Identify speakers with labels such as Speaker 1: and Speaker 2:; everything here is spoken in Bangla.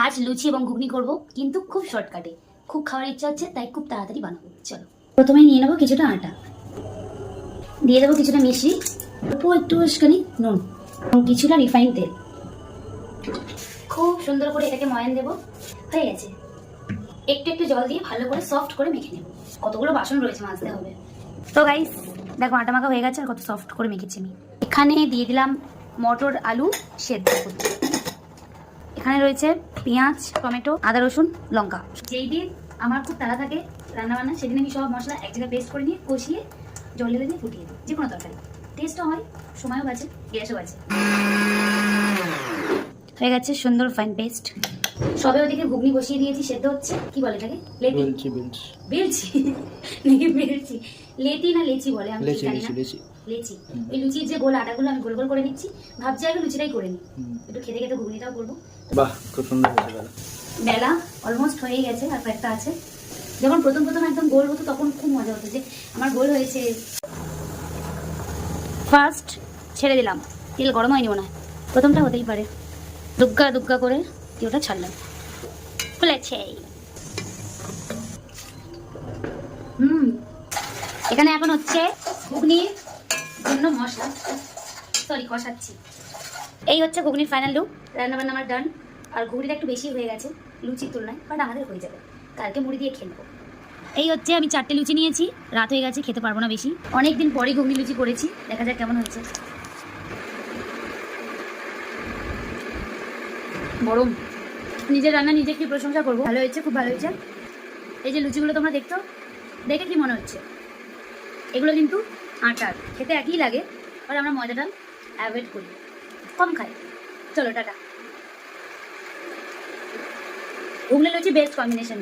Speaker 1: আজ লুচি এবং ঘুগনি করব, কিন্তু খুব শর্টকাটে। খুব খাওয়ার ইচ্ছা হচ্ছে, তাই খুব তাড়াতাড়ি বানাবো। চলো, প্রথমে নিয়ে নেবো কিছুটা আটা, দিয়ে দেবো কিছুটা মিশ্রি, অল্প একটুখানি নুন এবং কিছুটা রিফাইন তেল। খুব সুন্দর করে এটাকে ময়ান দেবো। হয়ে গেছে। একটু একটু জল দিয়ে ভালো করে সফট করে মেখে নেবো। কতগুলো বাসন রয়েছে, মাজতে হবে। তো গাইস, দেখো আটা মাখা হয়ে গেছে আর কত সফট করে মেখেছি আমি। এখানে দিয়ে দিলাম মটর আলু সেদ্ধ করতে। এখানে রয়েছে পেঁয়াজ, টমেটো, আদা, রসুন, লঙ্কা। যেই দিন আমার খুব তাড়া থাকে রান্নাবান্না, সেদিন আমি সব মশলা এক জায়গায় পেস্ট করে নিয়ে কষিয়ে জল ঢেলে দিয়ে ফুটিয়ে দিই। যে কোনো তরকারি টেস্টও হয়, সময়ও বাঁচে, গ্যাসও বাঁচে। হয়ে গেছে সুন্দর ফাইন পেস্ট। সবে ওদিকে ঘুগনি বসিয়ে দিয়েছি, সেদ্ধ হচ্ছে। কি বলে এটাকে? লেতি? বেলছি নাকি বেলছি? লেতি না লেচি বলে, আমি জানি না। লেচি। ওই লুচির যে গোল আটাগুলো আমি গোল গোল করে নিচ্ছি। ভাবছি আগে লুচিটাই করে নিই, একটু খেতে খেতে ঘুগনিটাও করবো।
Speaker 2: বাহ, খুব সুন্দর হয়েছে।
Speaker 1: বেলা অলমোস্ট হয়ে গেছে, আর কয়েকটা আছে। যখন প্রথম প্রথম একদম গোল হতো তখন খুব মজা হতো যে আমার গোল হয়েছে। ফার্স্ট ছেড়ে দিলাম, তেল গরম হয়নি মনে হয়। প্রথমটা হতেই পারে। দুগ্গা দুগ্গা করে ওটা ছাড়লাম, ফুলেছে। এখানে এখন হচ্ছে ঘুগনির জন্য মশলা, সরি কষাচ্ছি। এই হচ্ছে ঘুগনির ফাইনাল লুক। রান্নাবান্না আমার ডান। আর ঘুগনিটা একটু বেশি হয়ে গেছে লুচির তুলনায়, বাট আমাদের হয়ে যাবে। কালকে মুড়ি দিয়ে খেলবো। এই হচ্ছে, আমি 4টে লুচি নিয়েছি। রাত হয়ে গেছে, খেতে পারবো না বেশি। অনেকদিন পরে ঘুগনি লুচি করেছি, দেখা যাক কেমন হয়েছে। গরম। নিজের রান্না নিজে কি প্রশংসা করবো। ভালো হয়েছে, খুব ভালো হয়েছে। এই যে লুচিগুলো তোমরা দেখছো, দেখে কি মনে হচ্ছে? এগুলো কিন্তু আটার, খেতে একই লাগে, আর আমরা ময়দাটা অ্যাভয়েড করি, কম খাই। চলো টাটা। ঘুগনি লুচি বেস্ট কম্বিনেশন।